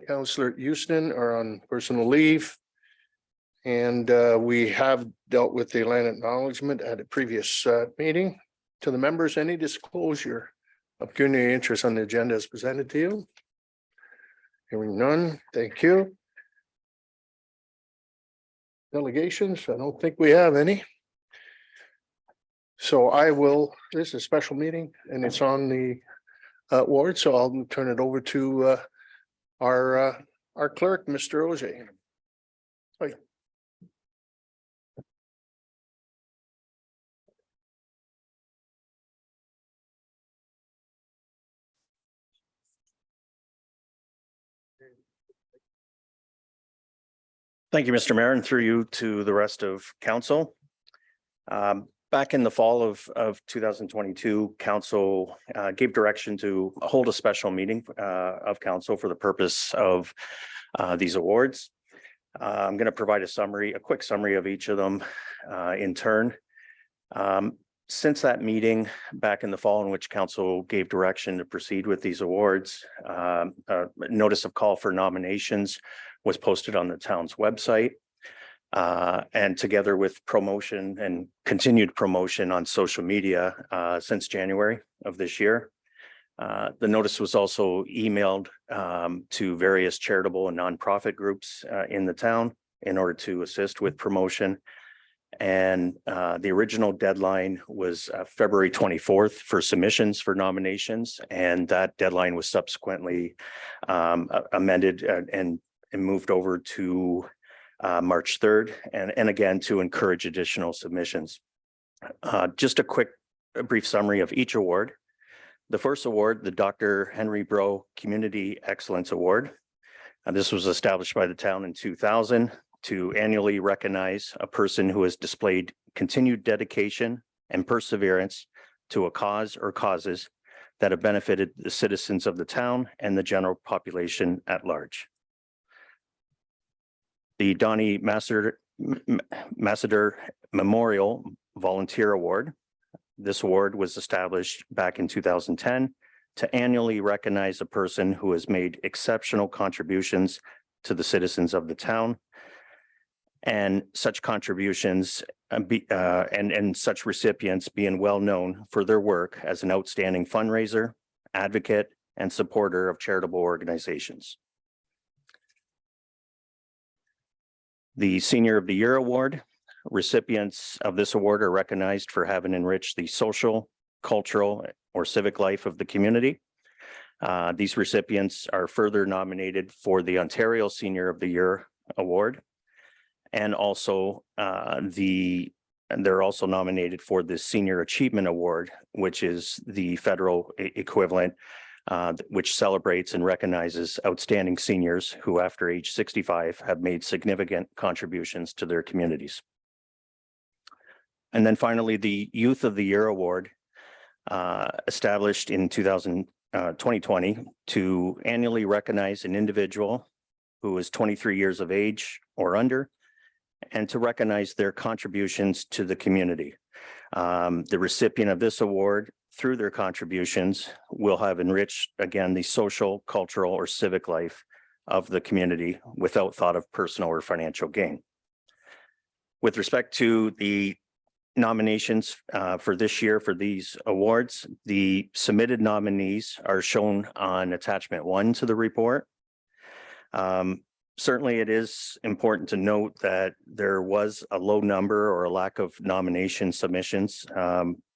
Councillor Houston are on personal leave. And we have dealt with the land acknowledgement at a previous meeting. To the members, any disclosure of community interest on the agenda is presented to you? Hearing none, thank you. Delegations, I don't think we have any. So this is a special meeting and it's on the ward, so I'll turn it over to our clerk, Mr. Ogier. Hi. Thank you, Mr. Mayor, and through you to the rest of council. Back in the fall of 2022, council gave direction to hold a special meeting of council for the purpose of these awards. I'm going to provide a quick summary of each of them in turn. Since that meeting back in the fall in which council gave direction to proceed with these awards, a notice of call for nominations was posted on the town's website, and together with promotion and continued promotion on social media since January of this year. The notice was also emailed to various charitable and nonprofit groups in the town in order to assist with promotion. And the original deadline was February 24th for submissions for nominations, and that deadline was subsequently amended and moved over to March 3rd, and again to encourage additional submissions. Just a brief summary of each award. The first award, the Dr. Henry Breaux Community Excellence Award. This was established by the town in 2000 to annually recognize a person who has displayed continued dedication and perseverance to a cause or causes that have benefited the citizens of the town and the general population at large. The Donnie Massader Memorial Volunteer Award. This award was established back in 2010 to annually recognize a person who has made exceptional contributions to the citizens of the town, and such contributions and such recipients being well known for their work as an outstanding fundraiser, advocate, and supporter of charitable organizations. The Senior of the Year Award. Recipients of this award are recognized for having enriched the social, cultural, or civic life of the community. These recipients are further nominated for the Ontario Senior of the Year Award, and also they're also nominated for the Senior Achievement Award, which is the federal equivalent, which celebrates and recognizes outstanding seniors who, after age 65, have made significant contributions to their communities. And then finally, the Youth of the Year Award, established in 2020 to annually recognize an individual who is 23 years of age or under, and to recognize their contributions to the community. The recipient of this award, through their contributions, will have enriched, again, the social, cultural, or civic life of the community without thought of personal or financial gain. With respect to the nominations for this year for these awards, the submitted nominees are shown on attachment 1 to the report. Certainly, it is important to note that there was a low number or a lack of nomination submissions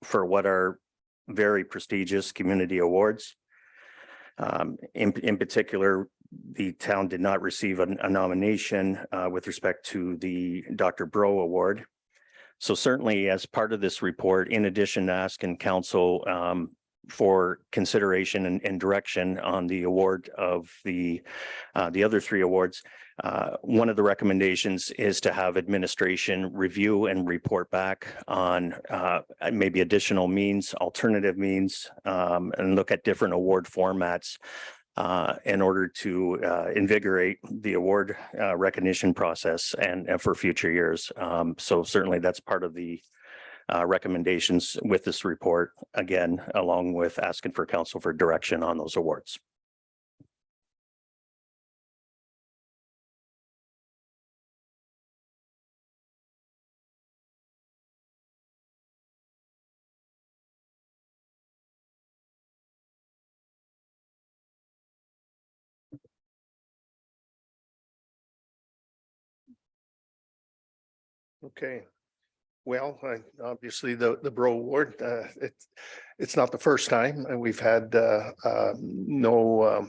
for what are very prestigious community awards. In particular, the town did not receive a nomination with respect to the Dr. Breaux Award. So certainly, as part of this report, in addition to asking council for consideration and direction on the award of the other 3 awards, one of the recommendations is to have administration review and report back on maybe additional means, alternative means, and look at different award formats in order to invigorate the award recognition process and for future years. So certainly that's part of the recommendations with this report, again, along with asking for council for direction on those awards. Okay. Well, obviously the Bro Award, it's not the first time and we've had no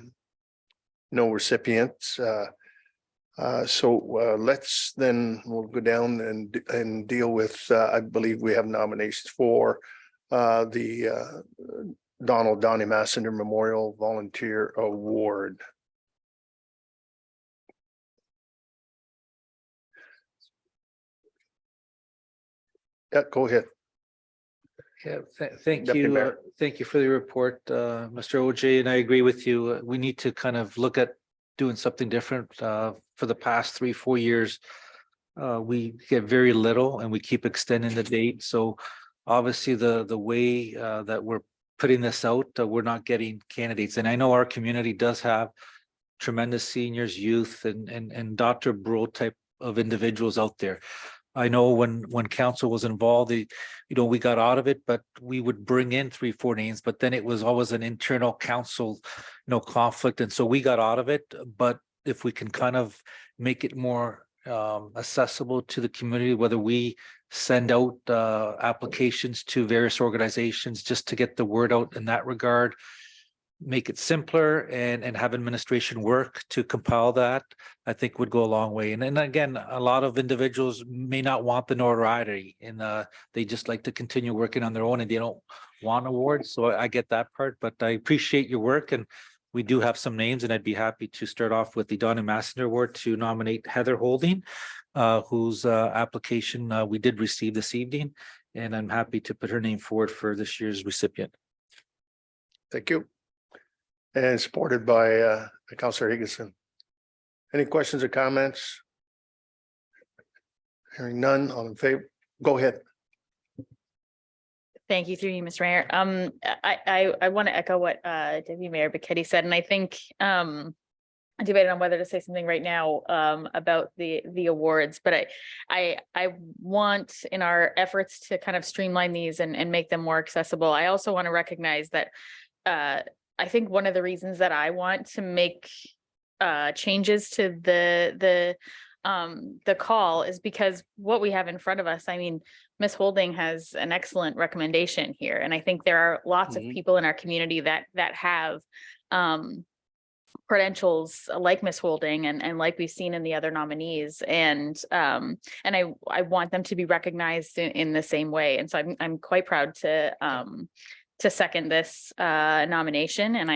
recipients. So let's we'll go down and deal with, I believe we have nominations for the Donnie Massender Memorial Volunteer Award. Yeah, go ahead. Yeah, thank Deputy you. Mayor. Thank you for the report, Mr. OJ, and I agree with you. We need to kind of look at doing something different. For the past 3-4 years, we get very little and we keep extending the date. So obviously the way that we're putting this out, we're not getting candidates. And I know our community does have tremendous seniors, youth, and Dr. Bro type of individuals out there. I know when council was involved, we got out of it, but we would bring in 3-4 names, but then it was always an internal council, conflict. And so we got out of it. But if we can kind of make it more accessible to the community, whether we send out applications to various organizations just to get the word out in that regard, make it simpler and have administration work to compile that, I think would go a long way. And again, a lot of individuals may not want the notoriety and they just like to continue working on their own and they don't want awards. So I get that part, but I appreciate your work and we do have some names and I'd be happy to start off with the Donnie Massender Award to nominate Heather Holding, whose application we did receive this evening. And I'm happy to put her name forward for this year's recipient. Thank you. And supported by Councillor Higginson. Any questions or comments? Hearing none, all in favor, go ahead. Thank you, through you, Mr. Mayor. I want to echo what Deputy Mayor Bichetti said, and I think I debated on whether to say something right now about the awards, but I want, in our efforts to kind of streamline these and make them more accessible, I also want to recognize that I think one of the reasons that I want to make changes to the call is because what we have in front of us, I mean, Ms. Holding has an excellent recommendation here. And I think there are lots of people in our community that have credentials like Ms. Holding and like we've seen in the other nominees. And I want them to be recognized in the same way. And so I'm quite proud to second this nomination, and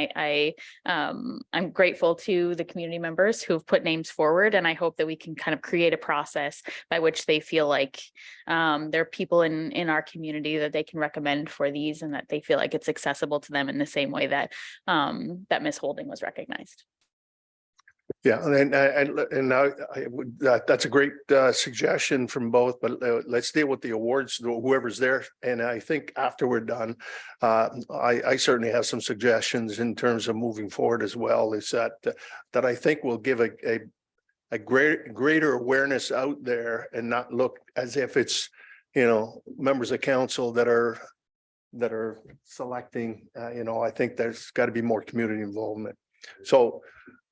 I'm grateful to the community members who have put names forward, and I hope that we can kind of create a process by which they feel like there are people in our community that they can recommend for these, and that they feel like it's accessible to them in the same way that that Ms. Holding was recognized. Yeah, that's a great suggestion from both, but let's deal with the awards, whoever's there. And I think after we're done, I certainly have some suggestions in terms of moving forward as well, is that I think will give a greater awareness out there and not look as if it's, members of council that are selecting, I think there's got to be more community involvement. So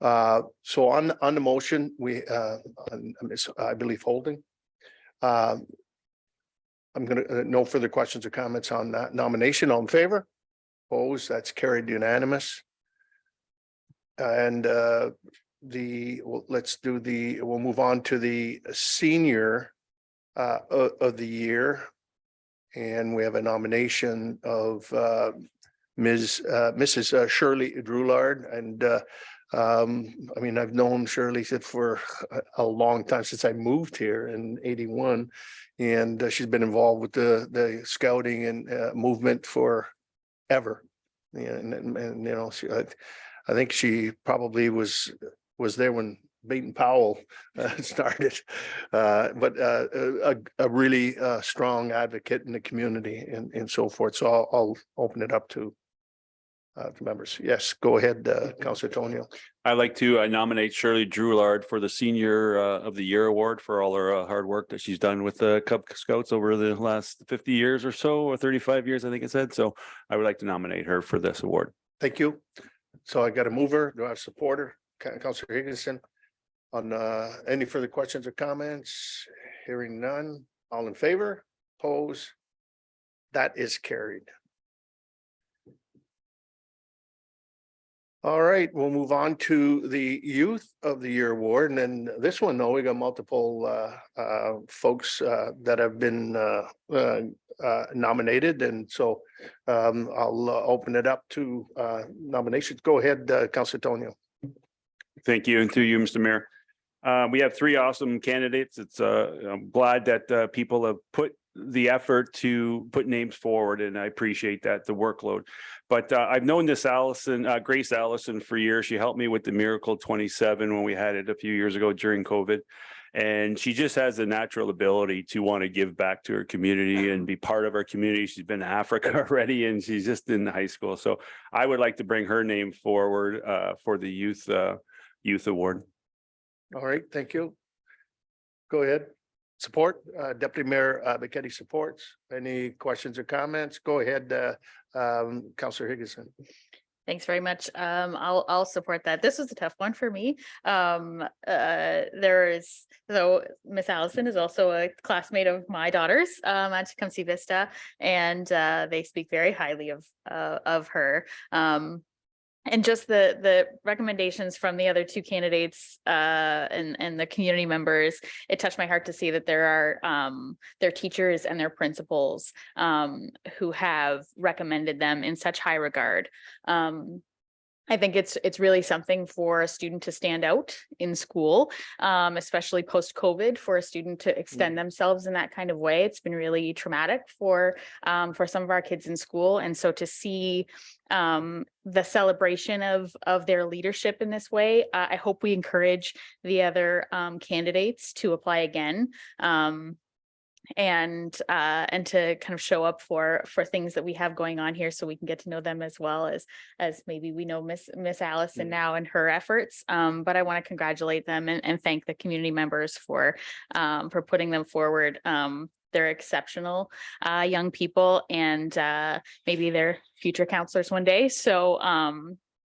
on the motion, we I believe Holding. I'm gonna no further questions or comments on that nomination. All in favor? Opposed? That's carried unanimous. And we'll move on to the senior of the year, and we have a nomination of Mrs. Shirley Drulard. And I mean, I've known Shirley for a long time, since I moved here in '81, and she's been involved with the scouting and movement forever. And I think she probably was there when Baden Powell started, but a really strong advocate in the community and so forth. So I'll open it up to members. Yes, go ahead, Councillor Tonio. I'd like to nominate Shirley Drulard for the Senior of the Year Award for all her hard work that she's done with the Cub Scouts over the last 50 years or so, or 35 years, I think it said. So I would like to nominate her for this award. Thank you. So I got a mover. Do I have a supporter? Councillor Higginson. On any further questions or comments? Hearing none. All in favor? Oppose? That is carried. All right, we'll move on to the Youth of the Year Award. And then this one, though, we got multiple folks that have been nominated. And so I'll open it up to nominations. Go ahead, Councilor Tonio. Thank you, and to you, Mr. Mayor. We have three awesome candidates. I'm glad that people have put the effort to put names forward, and I appreciate that, the workload. But I've known this Grace Allison for years. She helped me with the Miracle 27 when we had it a few years ago during COVID. And she just has a natural ability to want to give back to her community and be part of our community. She's been to Africa already, and she's just in high school. So I would like to bring her name forward for the Youth Award. All right, thank you. Go ahead. Support, Deputy Mayor Bichetti supports. Any questions or comments? Go ahead, Councillor Higginson. Thanks very much. I'll support that. This was a tough one for me. Miss Allison is also a classmate of my daughters at Tecumseh Vista, and they speak very highly of her. And just the recommendations from the other two candidates and the community members, it touched my heart to see that there are their teachers and their principals who have recommended them in such high regard. I think it's really something for a student to stand out in school, especially post-COVID, for a student to extend themselves in that kind of way. It's been really traumatic for some of our kids in school. And so to see the celebration of their leadership in this way, I hope we encourage the other candidates to apply again. And to kind of show up for things that we have going on here, so we can get to know them as well as maybe we know Miss Allison now and her efforts. But I want to congratulate them and thank the community members for putting them forward. They're exceptional young people, and maybe they're future counselors one day. So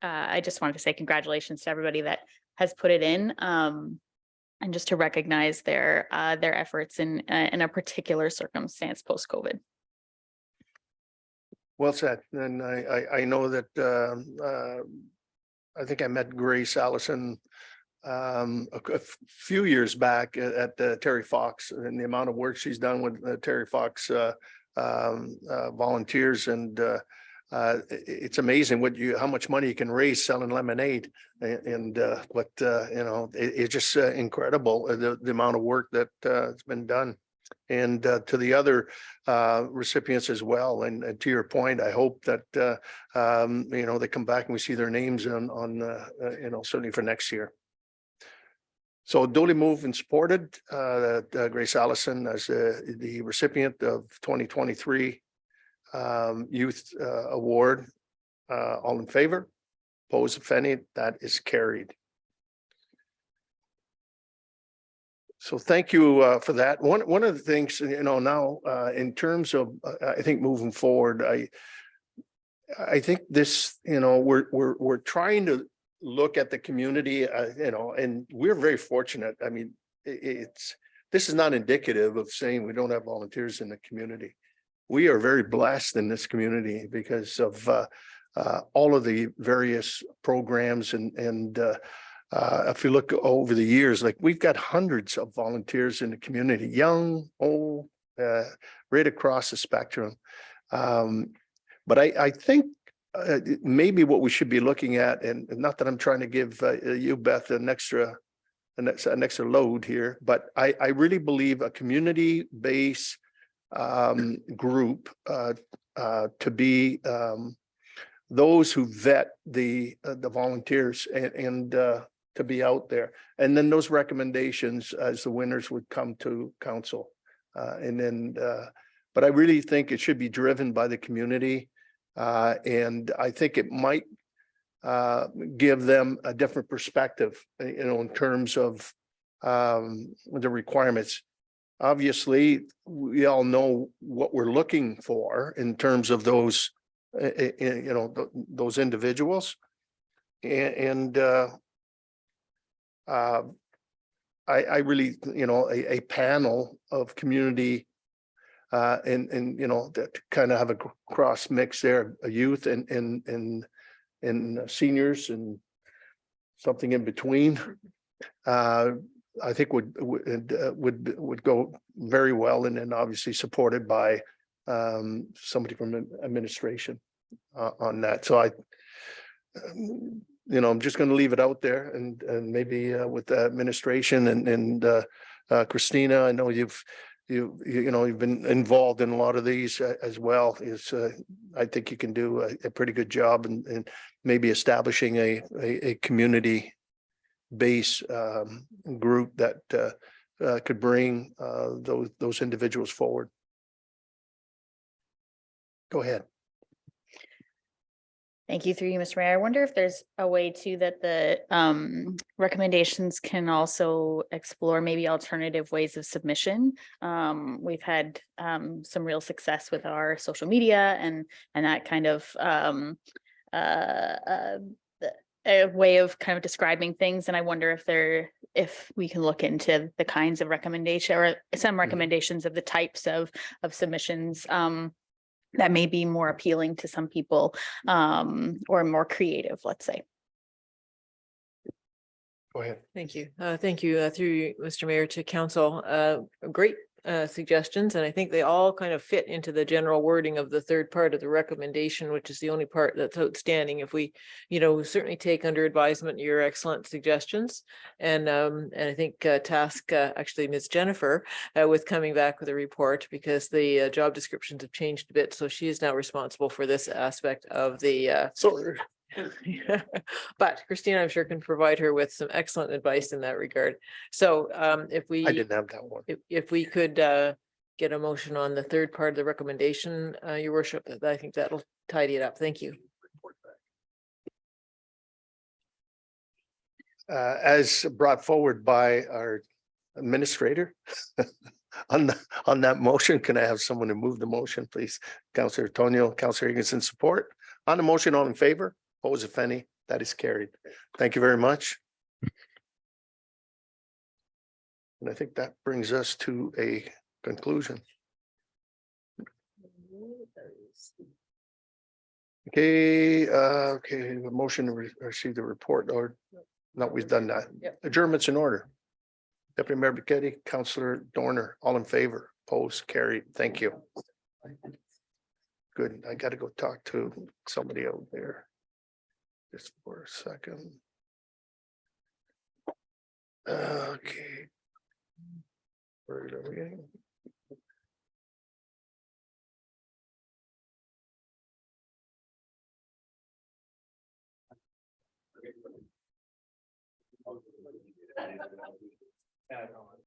I just wanted to say congratulations to everybody that has put it in. And just to recognize their efforts in a particular circumstance post-COVID. Well said. And I know that I think I met Grace Allison a few years back at Terry Fox, and the amount of work she's done with Terry Fox volunteers, and it's amazing how much money you can raise selling lemonade, and it's just incredible the amount of work that has been done. And to the other recipients as well, and to your point, I hope that they come back and we see their names on certainly for next year. So duly moved and supported Grace Allison as the recipient of 2023 Youth Award. All in favor? Opposed, if any? That is carried. So thank you for that. One of the things, now in terms of I think moving forward, I think this, we're trying to look at the community, and we're very fortunate. I mean, this is not indicative of saying we don't have volunteers in the community. We are very blessed in this community because of all of the various programs, and if you look over the years, like we've got hundreds of volunteers in the community, young, old, right across the spectrum. But I think maybe what we should be looking at, and not that I'm trying to give you, Beth, an extra load here, but I really believe a community-based group to be those who vet the volunteers and to be out there, and then those recommendations as the winners would come to council, but I really think it should be driven by the community, and I think it might give them a different perspective, in terms of the requirements. Obviously, we all know what we're looking for in terms of those, those individuals. And I really, a panel of community and that kind of have a cross mix there, a youth and seniors and something in between. I think would go very well, and then obviously supported by somebody from administration on that. So I'm just going to leave it out there, and maybe with the administration and Christina, I know you've been involved in a lot of these as well. I think you can do a pretty good job, and maybe establishing a community base group that could bring those individuals forward. Go ahead. Thank you, through you, Mr. Mayor. I wonder if there's a way too that the recommendations can also explore maybe alternative ways of submission. We've had some real success with our social media and that kind of a way of kind of describing things. And I wonder if we can look into the kinds of recommendation or some recommendations of the types of submissions that may be more appealing to some people or more creative, let's say. Go ahead. Thank you. Thank you through you, Mr. Mayor, to council. Great suggestions, and I think they all kind of fit into the general wording of the third part of the recommendation, which is the only part that's outstanding. If we, certainly take under advisement your excellent suggestions, and I think task actually Ms. Jennifer with coming back with a report, because the job descriptions have changed a bit, so she is now responsible for this aspect of the. But Christina, I'm sure, can provide her with some excellent advice in that regard. So if we, I didn't have that one. if we could get a motion on the third part of the recommendation, your worship, I think that'll tidy it up. Thank you. As brought forward by our administrator on that motion, can I have someone to move the motion, please? Councillor Tonio, Councillor Higginson, support on the motion. All in favor? Oppose, if any? That is carried. Thank you very much. And I think that brings us to a conclusion. Okay, the motion to receive the report, or no, we've done that. Yep. Adjournment's in order. Deputy Mayor Buchetti, Councillor Dorner, all in favor, opposed, carried. Thank you. Good. I got to go talk to somebody out there. Just for a second. Okay. Where are we getting?